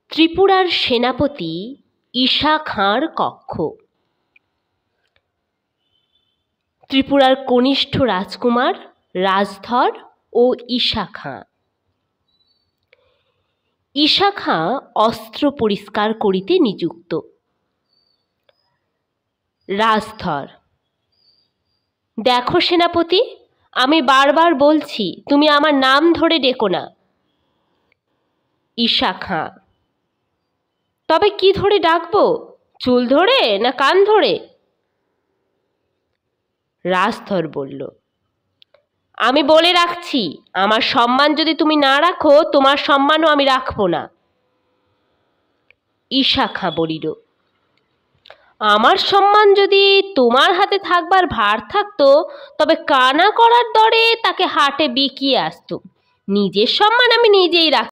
ত্রিপুরার সেনাপতি ঈশা খাঁর কক্ষ। ত্রিপুরার কনিষ্ঠ রাজকুমার রাজধর ও ঈশা খাঁ। ঈশা খাঁ অস্ত্র পরিষ্কার করিতে নিযুক্ত। রাজধর: দেখো সেনাপতি, আমি বারবার বলছি তুমি আমার নাম ধরে ডেকো না। ঈশা খাঁ: তবে কি ধরে ডাকবো, চুল ধরে না কান ধরে? রাজধর বলল, আমি বলে রাখছি, আমার সম্মান যদি তুমি না রাখো, তোমার সম্মানও আমি রাখবো না। ঈশা খাঁ বলিল, আমার সম্মান যদি তোমার হাতে থাকবার ভার থাকতো, তবে কানা করার দরে তাকে হাটে বিকিয়ে আসতুম। নিজের সম্মান আমি নিজেই রাখি।